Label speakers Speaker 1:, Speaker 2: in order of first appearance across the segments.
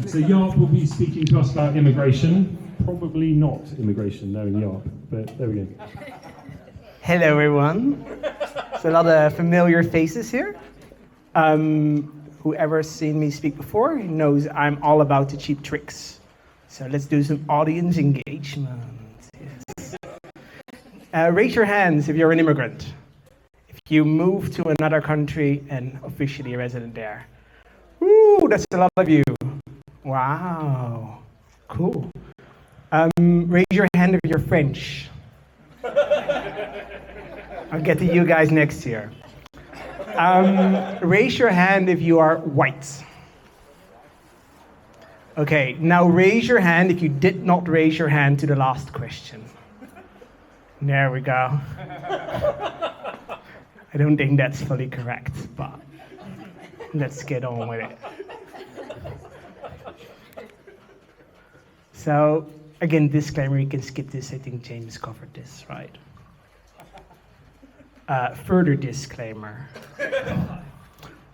Speaker 1: So Jaap will be speaking to us about immigration. Probably not immigration, knowing Jaap, but there we go.
Speaker 2: Hello, everyone. There's a lot of familiar faces here. Whoever's seen me speak before knows I'm all about the cheap tricks. So let's do some audience engagement. Yes. Raise your hands if you're an immigrant. If you move to another country and officially a resident there. Ooh, that's a lot of you. Wow, cool. Raise your hand if you're French. I'll get to you guys next year. Raise your hand if you are white. Okay, now raise your hand if you did not raise your hand to the last question. There we go. I don't think that's fully correct, but let's get on with it. So, again, disclaimer, you can skip this. I think James covered this, right? Further disclaimer.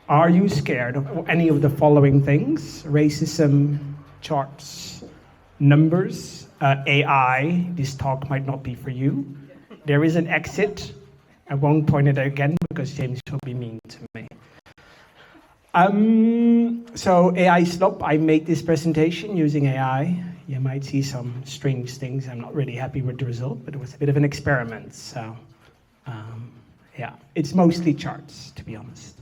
Speaker 2: Are you scared of any of the following things? Racism, charts, numbers, AI. This talk might not be for you. There is an exit. I won't point it out again because James will be mean to me. So AI slop, I made this presentation using AI. You might see some strange things. I'm not really happy with the result, but it was a bit of an experiment. So yeah, it's mostly charts, to be honest.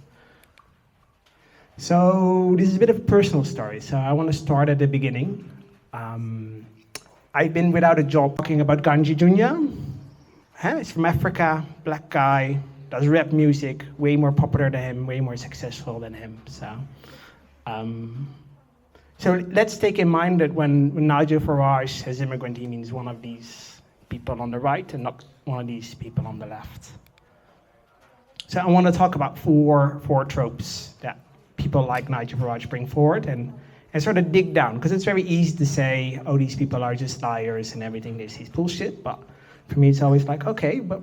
Speaker 2: So this is a bit of a personal story. So I want to start at the beginning. I've been without a job talking about Ganji Jr. He's from Africa, black guy, does rap music, way more popular than him, way more successful than him. So let's take in mind that when Nigel Farage says immigrant, he means one of these people on the right and not one of these people on the left. So I want to talk about four tropes that people like Nigel Farage bring forward and sort of dig down, because it's very easy to say, oh, these people are just liars and everything they say is bullshit, but for me it's always like, okay, but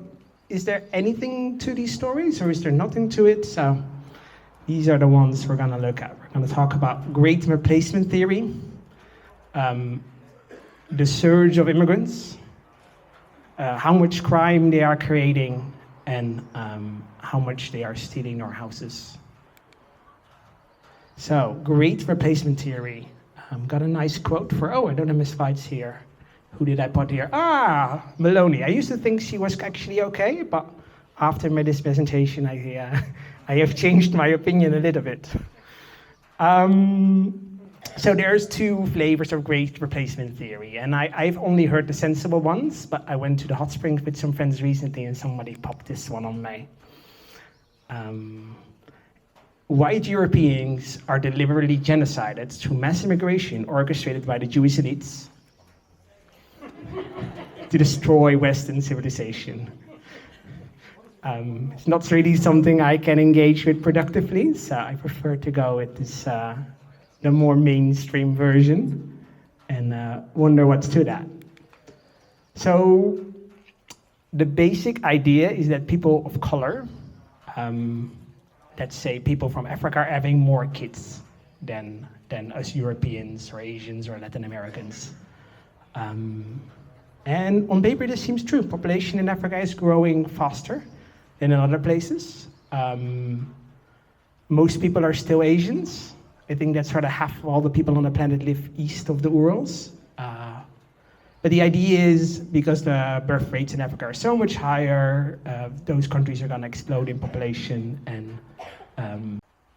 Speaker 2: is there anything to these stories or is there nothing to it? So these are the ones we're going to look at. We're going to talk about great replacement theory, the surge of immigrants, how much crime they are creating, and how much they are stealing our houses. So, great replacement theory. Got a nice quote for, I don't have my slides here. Who did I put here? Maloney. I used to think she was actually okay, but after this presentation, I have changed my opinion a little bit. So there's two flavors of great replacement theory, and I've only heard the sensible ones, but I went to the hot springs with some friends recently, and somebody popped this one on me. White Europeans are deliberately genocided through mass immigration orchestrated by the Jewish elites to destroy Western civilization. It's not really something I can engage with productively, so I prefer to go with this, the more mainstream version, and wonder what's to that. So the basic idea is that people of color, let's say people from Africa, are having more kids than us Europeans or Asians or Latin Americans. And on paper, this seems true. Population in Africa is growing faster than in other places. Most people are still Asians. I think that sort of half of all the people on the planet live east of the Urals. But the idea is, because the birth rates in Africa are so much higher, those countries are going to explode in population. And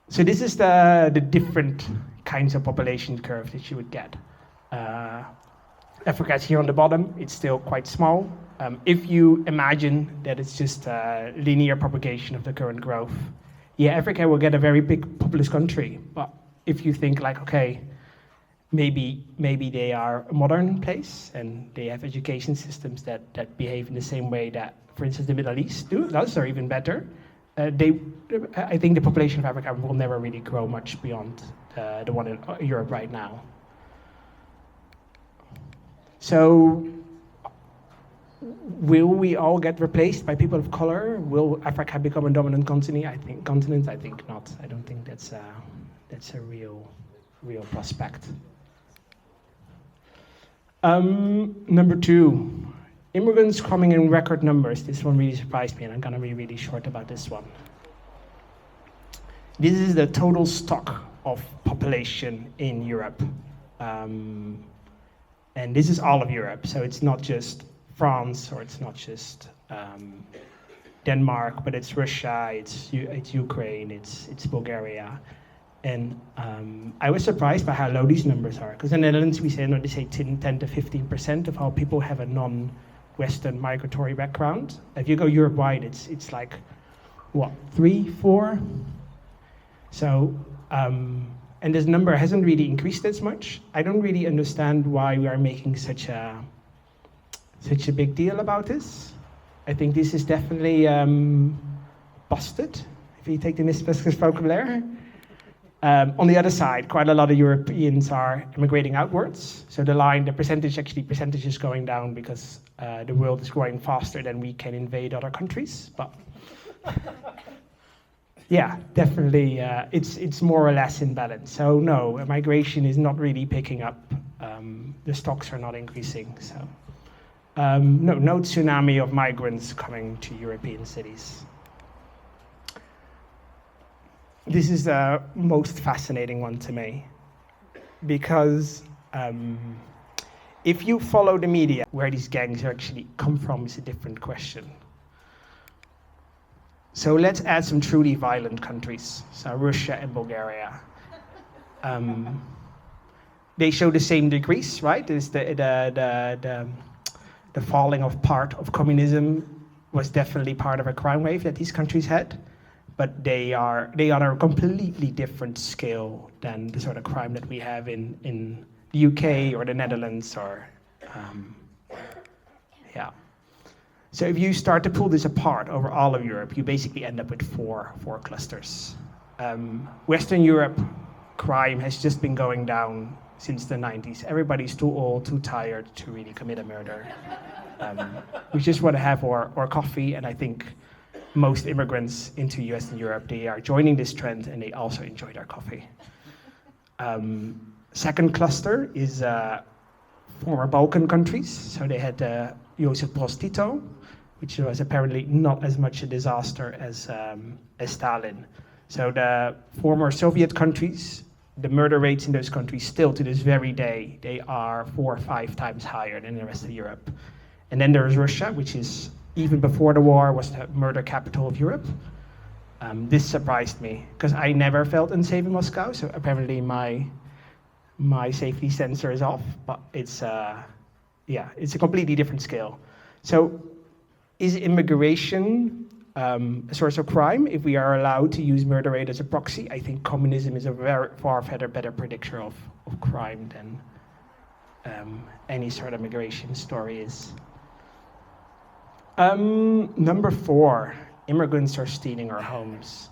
Speaker 2: so this is the different kinds of population curve that you would get. Africa is here on the bottom. It's still quite small. If you imagine that it's just a linear propagation of the current growth, yeah, Africa will get a very big populous country. But if you think like, okay, maybe they are a modern place and they have education systems that behave in the same way that, for instance, the Middle East does, or even better, I think the population of Africa will never really grow much beyond the one in Europe right now. So, will we all get replaced by people of color? Will Africa become a dominant continent? I think not. I don't think that's a real real prospect. Number 2, immigrants coming in record numbers. This one really surprised me, and I'm going to be really short about this one. This is the total stock of population in Europe. And this is all of Europe, so it's not just France, or it's not just Denmark, but it's Russia, it's Ukraine, it's Bulgaria. And I was surprised by how low these numbers are, because in the Netherlands they say 10 to 15% of all people have a non-Western migratory background. If you go Europe-wide, it's like, what, 3, 4? So, and this number hasn't really increased as much. I don't really understand why we are making such a big deal about this. I think this is definitely busted, if you take the misbestes vocabulary. On the other side, quite a lot of Europeans are immigrating outwards. So the percentage is going down because the world is growing faster than we can invade other countries. But yeah, definitely, it's more or less in balance. So no, migration is not really picking up. The stocks are not increasing. So no tsunami of migrants coming to European cities. This is the most fascinating one to me, because if you follow the media, where these gangs actually come from is a different question. So let's add some truly violent countries, so Russia and Bulgaria. They show the same decrease, right? Is the falling of part of communism was definitely part of a crime wave that these countries had. But they are on a completely different scale than the sort of crime that we have in the UK or the Netherlands or, yeah. So if you start to pull this apart over all of Europe, you basically end up with four clusters. Western Europe, crime has just been going down since the 90s. Everybody's too old, too tired to really commit a murder. We just want to have our coffee, and I think most immigrants into US and Europe, they are joining this trend, and they also enjoy their coffee. Second cluster is former Balkan countries. So they had Josip Broz Tito, which was apparently not as much a disaster as Stalin. So the former Soviet countries, the murder rates in those countries still to this very day, they are 4 or 5 times higher than the rest of Europe. And then there's Russia, which is, even before the war, was the murder capital of Europe. This surprised me, because I never felt unsafe in Moscow, so apparently my safety sensor is off, but it's a completely different scale. So is immigration a source of crime? If we are allowed to use murder rate as a proxy, I think communism is a far better predictor of crime than any sort of migration story is. Number 4, immigrants are stealing our homes.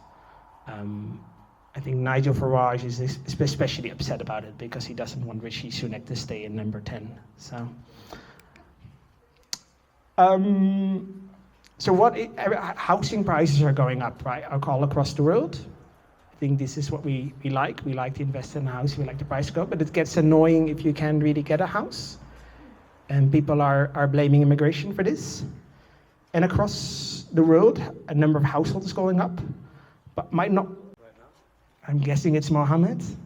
Speaker 2: I think Nigel Farage is especially upset about it because he doesn't want Rishi Sunak to stay in number 10. So housing prices are going up, right? All across the world. I think this is what we like. We like to invest in a house. We like the price to go, but it gets annoying if you can't really get a house. And people are blaming immigration for this. And across the world, a number of households is going up, but might not.
Speaker 3: Right now?
Speaker 2: I'm guessing it's Mohammed.
Speaker 3: So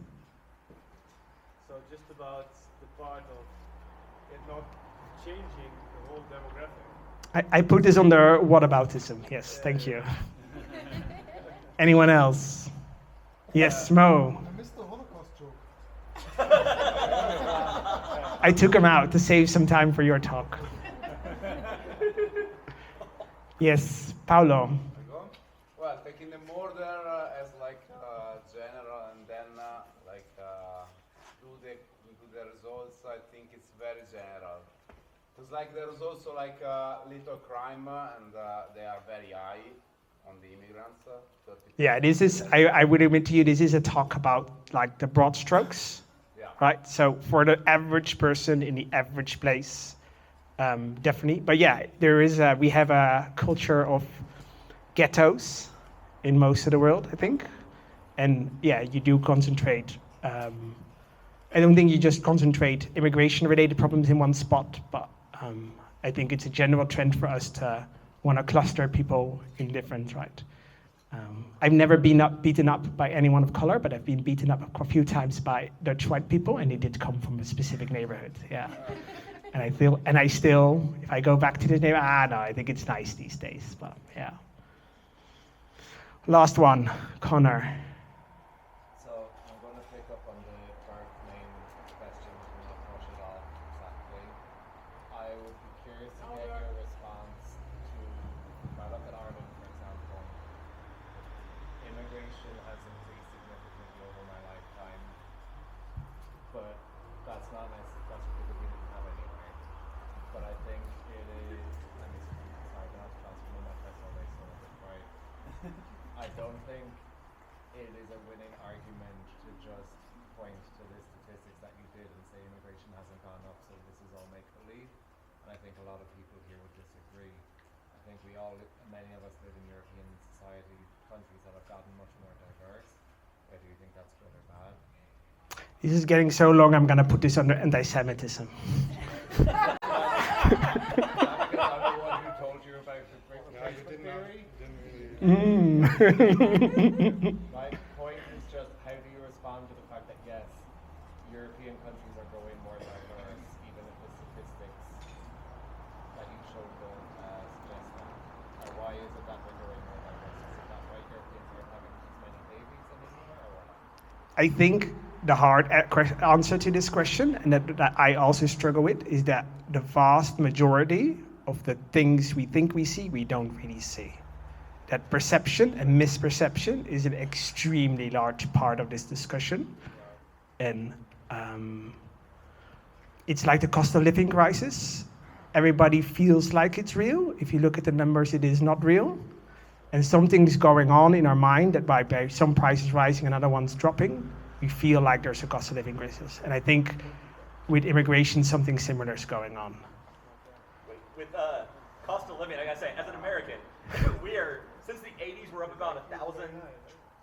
Speaker 3: just about the part of it not changing the whole demographic.
Speaker 2: I put this under whataboutism. Yes, thank you. Anyone else? Yes, Mo.
Speaker 4: I missed the Holocaust joke.
Speaker 2: I took him out to save some time for your talk. Yes, Paulo.
Speaker 5: Well, taking the murder as like general, and then do the results, I think it's very general. Because like there's also like little crime, and they are very high on the immigrants.
Speaker 2: Yeah, this is. I would admit to you, this is a talk about like the broad strokes,
Speaker 5: Yeah.
Speaker 2: right? So for the average person in the average place. Definitely, but yeah, we have a culture of ghettos in most of the world, I think, and yeah, you do concentrate I don't think you just concentrate immigration-related problems in one spot, but I think it's a general trend for us to want to cluster people in different, right? I've never been beaten up by anyone of color, but I've been beaten up a few times by Dutch white people, and they did come from a specific neighborhood, yeah. And I still, if I go back to this neighborhood, no, I think it's nice these days, but yeah. Last one, Connor.
Speaker 4: So I'm going to pick up on the third main question and not push it off exactly. I would be curious to get your response to, if I look at Ireland, for example, immigration has increased significantly over my lifetime, but that's not necessarily, that's because we didn't have anyway. But I think it is, and this is, sorry, I'm not transferring my personal base on it, right? I don't think it is a winning argument to just point to the statistics that you did and say immigration hasn't gone up, so this is all make-believe. And I think a lot of people here would disagree. I think we all, many of us live in European society, countries that have gotten much more diverse. Whether you think that's good or bad.
Speaker 2: This is getting so long, I'm going to put this under anti-Semitism.
Speaker 4: Because I'm the one who told you about the replacement theory. My point is just, how do you respond to the fact that yes, European countries are growing more diverse, even if the statistics that you showed don't suggest that? Or why is it that they're growing more diverse? Is it that white Europeans are having as many babies anymore, or what?
Speaker 2: I think the hard answer to this question, and that I also struggle with, is that the vast majority of the things we think we see, we don't really see. That perception and misperception is an extremely large part of this discussion. And it's like the cost of living crisis. Everybody feels like it's real. If you look at the numbers, it is not real. And something's going on in our mind that by some prices rising and other ones dropping, we feel like there's a cost of living crisis. And I think with immigration, something similar is going on.
Speaker 6: With cost of living, I gotta say, as an American, we are, since the 80s, we're up about 1,000,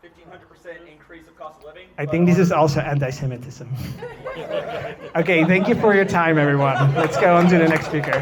Speaker 6: 1,500% increase of cost of living.
Speaker 2: I think this is also anti-Semitism. Okay, thank you for your time, everyone. Let's go on to the next speaker.